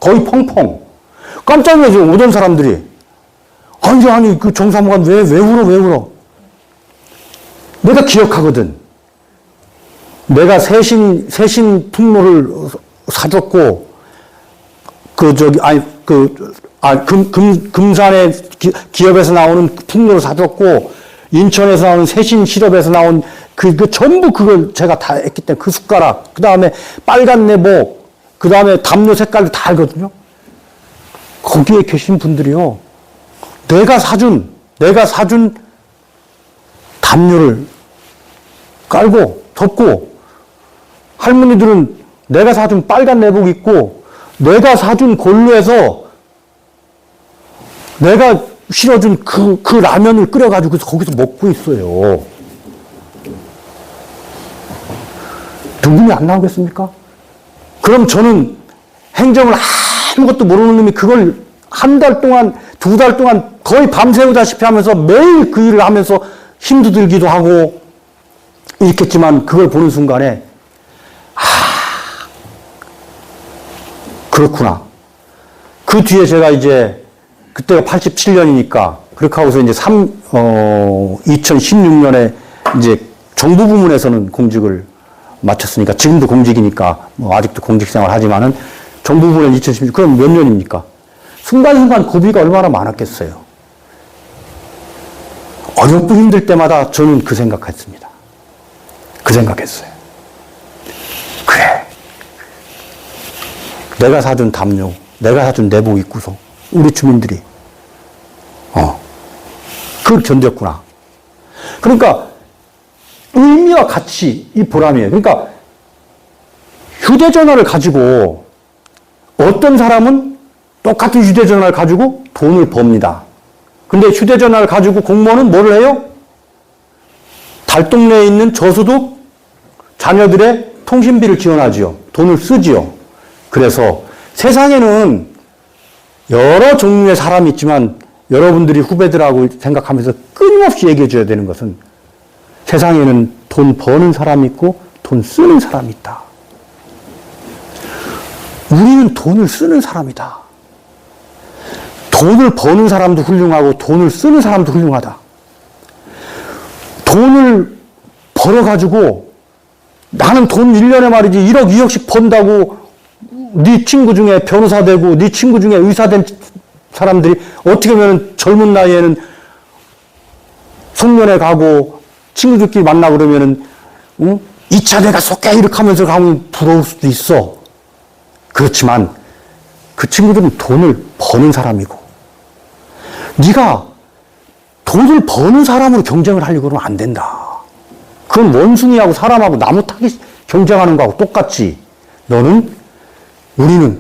거의 펑펑. 깜짝 놀라서 오던 사람들이. 아니, 그 정사무관 왜 울어? 내가 기억하거든. 내가 세신 풍로를 사줬고, 금산의 기업에서 나오는 풍로를 사줬고, 인천에서 나오는 세신 실업에서 나온 전부 그걸 제가 다 했기 때문에 그 숟가락, 그 다음에 빨간 내복, 그 다음에 담요 색깔도 다 알거든요. 거기에 계신 분들이요. 내가 사준 담요를 깔고 덮고, 할머니들은 내가 사준 빨간 내복 입고, 내가 사준 골로에서 내가 실어준 그 라면을 끓여가지고 거기서 먹고 있어요. 누군이 안 나오겠습니까? 그럼 저는 행정을 아무것도 모르는 놈이 그걸 한 달 동안, 2달 동안 거의 밤새우다시피 하면서 매일 그 일을 하면서 힘도 들기도 하고 있겠지만, 그걸 보는 순간에 그렇구나. 그 뒤에 제가 이제 그때가 87년이니까 그렇게 하고서 이제 2016년에 이제 정부 부문에서는 공직을 마쳤으니까, 지금도 공직이니까 뭐 아직도 공직 생활 하지만은 정부 부문에 2016년, 그럼 몇 년입니까? 순간순간 고비가 얼마나 많았겠어요. 어렵고 힘들 때마다 저는 그 생각했습니다. 그 생각했어요. 그래. 내가 사준 담요, 내가 사준 내복 입고서 우리 주민들이 그걸 견뎠구나. 그러니까 의미와 가치, 이 보람이에요. 그러니까 휴대전화를 가지고 어떤 사람은 똑같은 휴대전화를 가지고 돈을 법니다. 근데 휴대전화를 가지고 공무원은 뭐를 해요? 달동네에 있는 저소득 자녀들의 통신비를 지원하지요. 돈을 쓰지요. 그래서 세상에는 여러 종류의 사람이 있지만 여러분들이 후배들하고 생각하면서 끊임없이 얘기해 줘야 되는 것은 세상에는 돈 버는 사람이 있고 돈 쓰는 사람이 있다. 우리는 돈을 쓰는 사람이다. 돈을 버는 사람도 훌륭하고 돈을 쓰는 사람도 훌륭하다. 돈을 벌어가지고 나는 돈 1년에 말이지 1억, 2억씩 번다고 네 친구 중에 변호사 되고 네 친구 중에 의사 된 사람들이 어떻게 보면 젊은 나이에는 송년회 가고 친구들끼리 만나고 그러면은 2차 내가 쏠게 이렇게 하면서 가면 부러울 수도 있어. 그렇지만 그 친구들은 돈을 버는 사람이고 네가 돈을 버는 사람으로 경쟁을 하려고 그러면 안 된다. 그건 원숭이하고 사람하고 나무 타기 경쟁하는 거하고 똑같지. 우리는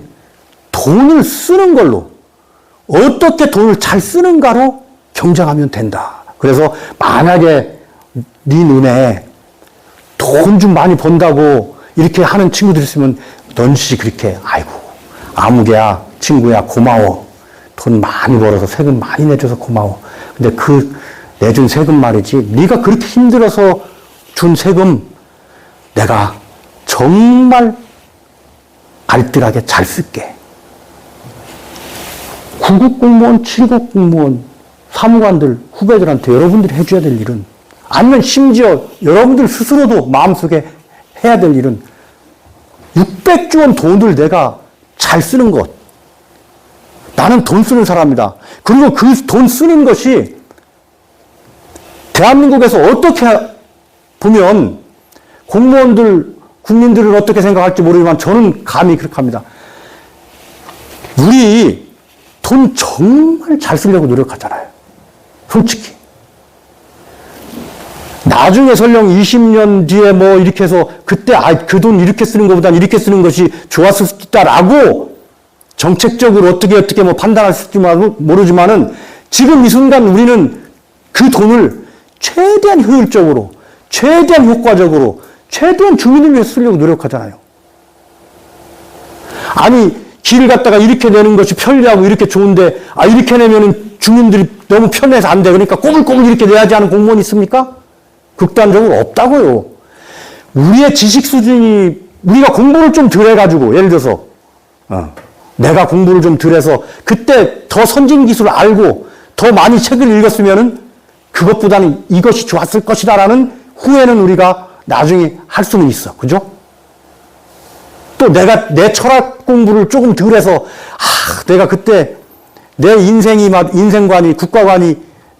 돈을 쓰는 걸로 어떻게 돈을 잘 쓰는가로 경쟁하면 된다. 그래서 만약에 네 눈에 돈 좀 많이 번다고 이렇게 하는 친구들 있으면 넌시 그렇게 아이고 아무개야 친구야 고마워. 돈 많이 벌어서 세금 많이 내줘서 고마워. 근데 그 내준 세금 말이지 네가 그렇게 힘들어서 준 세금 내가 정말 알뜰하게 잘 쓸게. 9급 공무원, 7급 공무원, 사무관들, 후배들한테 여러분들이 해줘야 될 일은 아니면 심지어 여러분들 스스로도 마음속에 해야 될 일은 600조 원 돈을 내가 잘 쓰는 것. 나는 돈 쓰는 사람이다. 그리고 그 돈 쓰는 것이 대한민국에서 어떻게 보면 공무원들, 국민들은 어떻게 생각할지 모르지만 저는 감히 그렇게 합니다. 우리 돈 정말 잘 쓰려고 노력하잖아요. 솔직히. 나중에 설령 20년 뒤에 뭐 이렇게 해서 그때 그 돈 이렇게 쓰는 것보단 이렇게 쓰는 것이 좋았을 수도 있다라고 정책적으로 어떻게 뭐 판단할 수 있을지 모르지만은 지금 이 순간 우리는 그 돈을 최대한 효율적으로, 최대한 효과적으로, 최대한 주민을 위해서 쓰려고 노력하잖아요. 아니, 길을 갖다가 이렇게 내는 것이 편리하고 이렇게 좋은데, 이렇게 내면은 주민들이 너무 편해서 안 돼. 그러니까 꼬불꼬불 이렇게 내야지 하는 공무원이 있습니까? 극단적으로 없다고요. 우리의 지식 수준이, 우리가 공부를 좀 덜 해가지고, 예를 들어서, 내가 공부를 좀 덜 해서, 그때 더 선진 기술을 알고, 더 많이 책을 읽었으면은, 그것보다는 이것이 좋았을 것이다라는 후회는 우리가 나중에 할 수는 있어. 그죠? 또 내가 내 철학 공부를 조금 덜 해서, 내가 그때 내 인생관이, 국가관이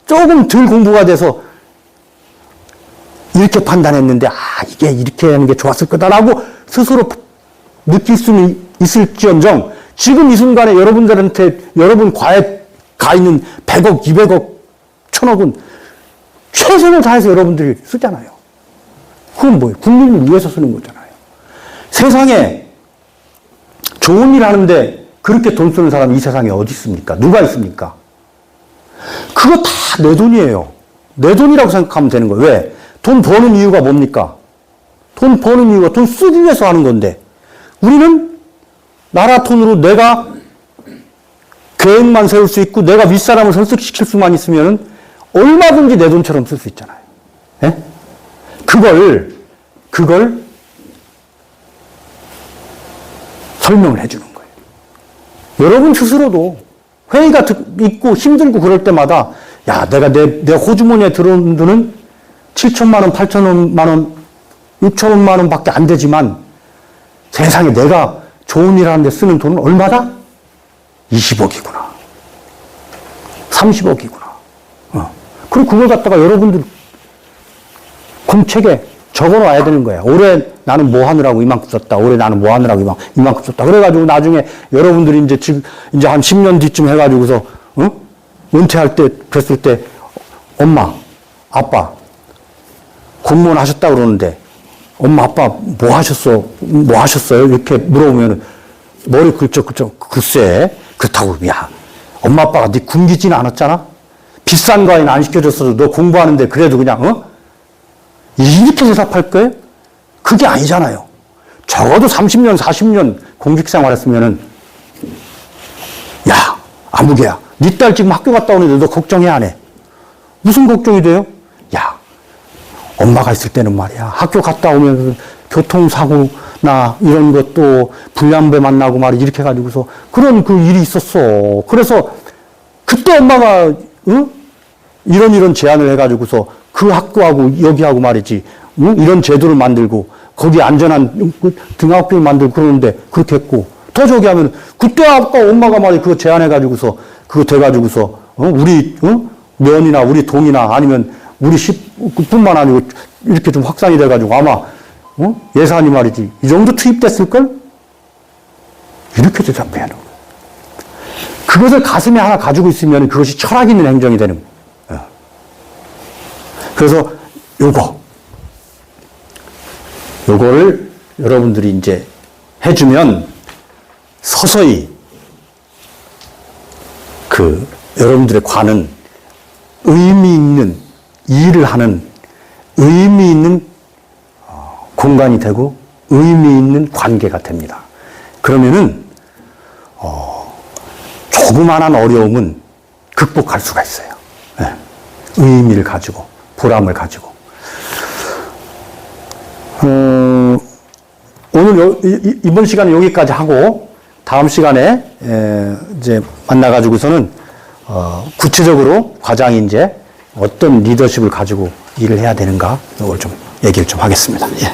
조금 덜 공부가 돼서 이렇게 판단했는데, 이게 이렇게 하는 게 좋았을 거다라고 스스로 느낄 수는 있을지언정, 지금 이 순간에 여러분들한테, 여러분 과에 가 있는 100억, 200억, 1000억은 최선을 다해서 여러분들이 쓰잖아요. 그건 뭐예요? 국민을 위해서 쓰는 거잖아요. 세상에 좋은 일 하는데 그렇게 돈 쓰는 사람이 이 세상에 어디 있습니까? 누가 있습니까? 그거 다 내 돈이에요. 내 돈이라고 생각하면 되는 거예요. 왜? 돈 버는 이유가 뭡니까? 돈 버는 이유가 돈 쓰기 위해서 하는 건데, 우리는 나라 돈으로 내가 계획만 세울 수 있고 내가 윗사람을 설득시킬 수만 있으면 얼마든지 내 돈처럼 쓸 수 있잖아요. 예? 그걸 설명을 해주는 거예요. 여러분 스스로도 회의가 있고 힘들고 그럴 때마다, 내가 내 호주머니에 들어오는 돈은 7천만 원, 8천만 원, 6천만 원밖에 안 되지만 세상에 내가 좋은 일 하는데 쓰는 돈은 얼마다? 20억이구나. 30억이구나. 그리고 그걸 갖다가 여러분들 공책에 적어놔야 되는 거야. 올해 나는 뭐 하느라고 이만큼 썼다. 올해 나는 뭐 하느라고 이만큼 썼다. 그래가지고 나중에 여러분들이 이제 한 10년 뒤쯤 해가지고서, 은퇴할 때, 그랬을 때, 엄마, 아빠, 공무원 하셨다고 그러는데, 엄마, 아빠, 뭐 하셨어요? 이렇게 물어보면, 머리 긁적긁적, 글쎄, 그렇다고, 야, 엄마, 아빠가 네 굶기지는 않았잖아? 비싼 과외는 안 시켜줬어도 너 공부하는데 그래도 그냥, 이렇게 대답할 거예요? 그게 아니잖아요. 적어도 30년, 40년 공직 생활했으면은, 야, 아무개야. 네 딸 지금 학교 갔다 오는데 너 걱정해, 안 해? 무슨 걱정이 돼요? 야, 엄마가 있을 때는 말이야. 학교 갔다 오면 교통사고나 이런 것도 불량배 만나고 말이 이렇게 해가지고서 그런 그 일이 있었어. 그래서 그때 엄마가, 이런 제안을 해가지고서 그 학교하고 여기하고 말이지, 이런 제도를 만들고 거기 안전한 등하교를 만들고 그러는데 그렇게 했고 더 저기 하면 그때 아까 엄마가 말이 그거 제안해가지고서 그거 돼가지고서 우리 면이나 우리 동이나 아니면 우리 시뿐만 아니고 이렇게 좀 확산이 돼가지고 아마 예산이 말이지 이 정도 투입됐을걸? 이렇게 대답해야 하는 거예요. 그것을 가슴에 하나 가지고 있으면 그것이 철학 있는 행정이 되는 거예요. 그래서 요거를 여러분들이 이제 해주면 서서히 여러분들의 관은 의미 있는 일을 하는 의미 있는 공간이 되고 의미 있는 관계가 됩니다. 그러면은 조그마한 어려움은 극복할 수가 있어요. 네. 의미를 가지고 보람을 가지고 오늘 이번 시간은 여기까지 하고 다음 시간에 이제 만나가지고서는 구체적으로 과장이 이제 어떤 리더십을 가지고 일을 해야 되는가 이걸 좀 얘기를 좀 하겠습니다. 예.